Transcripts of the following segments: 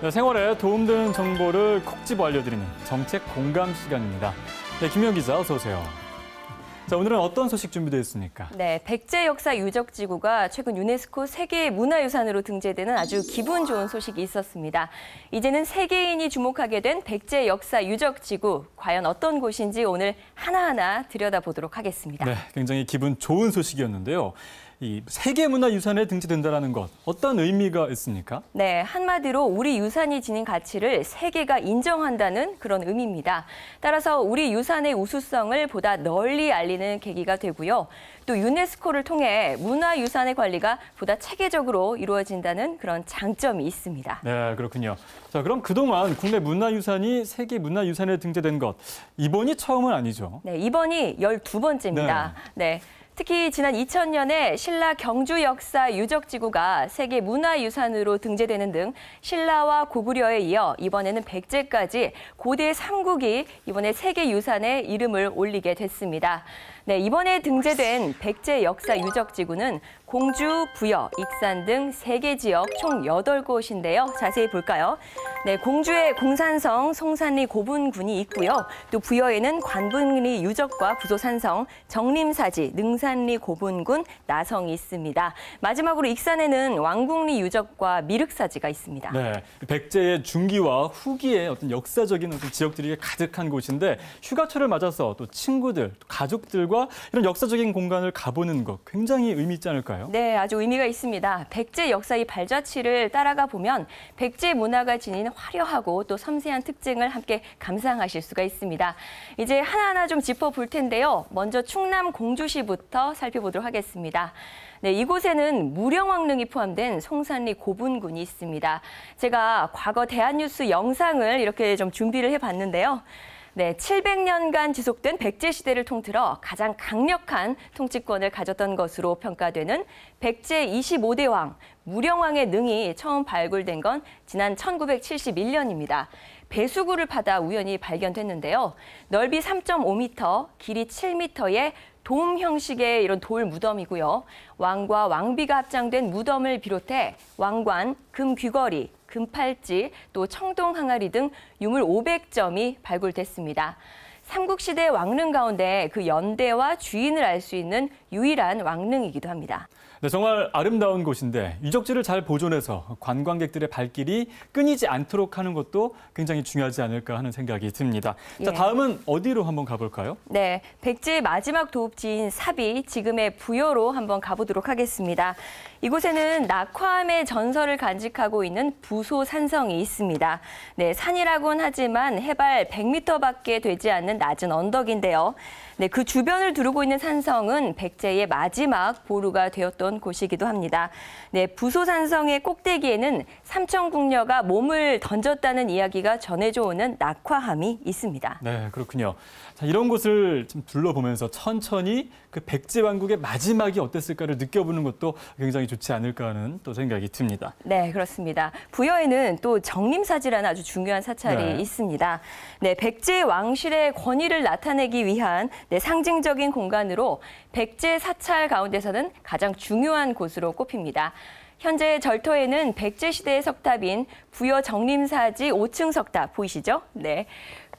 네, 생활에 도움되는 정보를 콕 집어 알려드리는 정책 공감 시간입니다. 네, 김영 기자 어서 오세요. 자, 오늘은 어떤 소식 준비되어 있습니까? 네, 백제 역사 유적 지구가 최근 유네스코 세계 문화유산으로 등재되는 아주 기분 좋은 소식이 있었습니다. 이제는 세계인이 주목하게 된 백제 역사 유적 지구, 과연 어떤 곳인지 오늘 하나하나 들여다보도록 하겠습니다. 네, 굉장히 기분 좋은 소식이었는데요. 이 세계문화유산에 등재된다는 것, 어떤 의미가 있습니까? 네, 한마디로 우리 유산이 지닌 가치를 세계가 인정한다는 그런 의미입니다. 따라서 우리 유산의 우수성을 보다 널리 알리는 계기가 되고요. 또 유네스코를 통해 문화유산의 관리가 보다 체계적으로 이루어진다는 그런 장점이 있습니다. 네, 그렇군요. 자, 그럼 그동안 국내 문화유산이 세계문화유산에 등재된 것, 이번이 처음은 아니죠? 네, 이번이 12번째입니다. 네. 특히 지난 2000년에 신라 경주 역사 유적지구가 세계 문화유산으로 등재되는 등 신라와 고구려에 이어 이번에는 백제까지 고대 3국이 이번에 세계유산에 이름을 올리게 됐습니다. 네, 이번에 등재된 백제 역사 유적지구는 공주, 부여, 익산 등 3개 지역 총 8곳인데요. 자세히 볼까요? 네, 공주에 공산성, 송산리 고분군이 있고요. 또 부여에는 관분리 유적과 부소산성, 정림사지, 능산리 고분군, 나성이 있습니다. 마지막으로 익산에는 왕궁리 유적과 미륵사지가 있습니다. 네, 백제의 중기와 후기의 어떤 역사적인 어떤 지역들이 가득한 곳인데 휴가철을 맞아서 또 친구들, 또 가족들과 이런 역사적인 공간을 가보는 것 굉장히 의미 있지 않을까요? 네, 아주 의미가 있습니다. 백제 역사의 발자취를 따라가 보면 백제 문화가 지닌 화려하고 또 섬세한 특징을 함께 감상하실 수가 있습니다. 이제 하나하나 좀 짚어볼 텐데요. 먼저 충남 공주시부터 살펴보도록 하겠습니다. 네, 이곳에는 무령왕릉이 포함된 송산리 고분군이 있습니다. 제가 과거 대한뉴스 영상을 이렇게 좀 준비를 해봤는데요. 네, 700년간 지속된 백제 시대를 통틀어 가장 강력한 통치권을 가졌던 것으로 평가되는 백제 25대 왕, 무령왕의 능이 처음 발굴된 건 지난 1971년입니다. 배수구를 파다 우연히 발견됐는데요. 넓이 3.5m, 길이 7m의 돔 형식의 이런 돌 무덤이고요. 왕과 왕비가 합장된 무덤을 비롯해 왕관, 금귀걸이, 금팔찌, 또 청동 항아리 등 유물 500점이 발굴됐습니다. 삼국시대 왕릉 가운데 그 연대와 주인을 알 수 있는 유일한 왕릉이기도 합니다. 네, 정말 아름다운 곳인데 유적지를 잘 보존해서 관광객들의 발길이 끊이지 않도록 하는 것도 굉장히 중요하지 않을까 하는 생각이 듭니다. 자, 다음은 어디로 한번 가볼까요? 네, 백제의 마지막 도읍지인 사비, 지금의 부여로 한번 가보도록 하겠습니다. 이곳에는 낙화암의 전설을 간직하고 있는 부소산성이 있습니다. 네, 산이라고는 하지만 해발 100m밖에 되지 않는 낮은 언덕인데요. 네, 그 주변을 두르고 있는 산성은 백제의 마지막 보루가 되었던 곳이기도 합니다. 네, 부소산성의 꼭대기에는 삼천궁녀가 몸을 던졌다는 이야기가 전해져 오는 낙화암이 있습니다. 네, 그렇군요. 자, 이런 곳을 좀 둘러보면서 천천히 그 백제 왕국의 마지막이 어땠을까를 느껴보는 것도 굉장히 좋지 않을까 하는 또 생각이 듭니다. 네, 그렇습니다. 부여에는 또 정림사지라는 아주 중요한 사찰이 있습니다. 네, 백제 왕실의 권위를 나타내기 위한 상징적인 공간으로 백제 사찰 가운데서는 가장 중요한 곳으로 꼽힙니다. 현재 절터에는 백제 시대의 석탑인 부여 정림사지 5층 석탑 보이시죠? 네.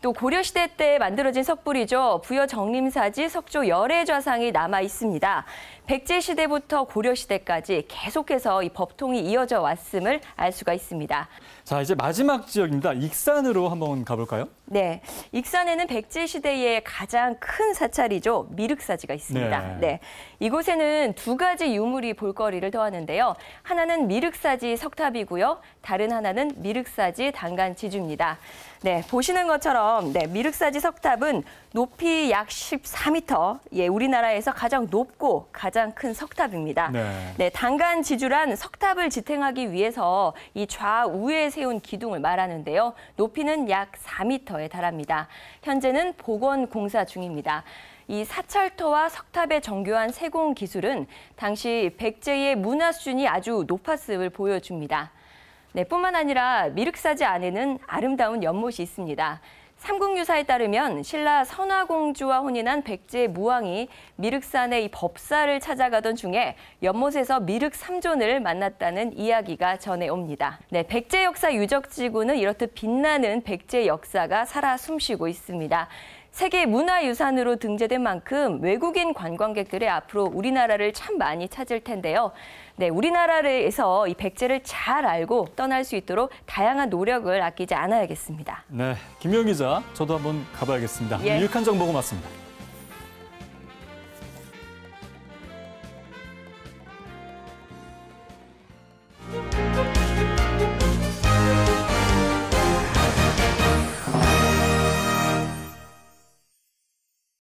또 고려시대 때 만들어진 석불이죠. 부여 정림사지 석조 열애 좌상이 남아 있습니다. 백제 시대부터 고려 시대까지 계속해서 이 법통이 이어져 왔음을 알 수가 있습니다. 자, 이제 마지막 지역입니다. 익산으로 한번 가볼까요? 네, 익산에는 백제 시대의 가장 큰 사찰이죠. 미륵사지가 있습니다. 네, 이곳에는 2가지 유물이 볼거리를 더하는데요. 하나는 미륵사지 석탑이고요. 다른 하나는 미륵사지 단간지주입니다. 네, 보시는 것처럼 미륵사지 석탑은 높이 약 14m, 우리나라에서 가장 높고 가장 큰 석탑입니다. 네, 단간지주란 석탑을 지탱하기 위해서 이 좌우에 세운 기둥을 말하는데요. 높이는 약 4m에 달합니다. 현재는 복원 공사 중입니다. 이 사찰터와 석탑의 정교한 세공 기술은 당시 백제의 문화 수준이 아주 높았음을 보여줍니다. 네, 뿐만 아니라 미륵사지 안에는 아름다운 연못이 있습니다. 삼국유사에 따르면 신라 선화공주와 혼인한 백제 무왕이 미륵산의 이 법사를 찾아가던 중에 연못에서 미륵 삼존을 만났다는 이야기가 전해옵니다. 네, 백제 역사 유적지구는 이렇듯 빛나는 백제 역사가 살아 숨쉬고 있습니다. 세계 문화유산으로 등재된 만큼 외국인 관광객들이 앞으로 우리나라를 참 많이 찾을 텐데요. 네, 우리나라에서 이 백제를 잘 알고 떠날 수 있도록 다양한 노력을 아끼지 않아야겠습니다. 네, 김영 기자, 저도 한번 가봐야겠습니다. 예. 유익한 정보 고맙습니다.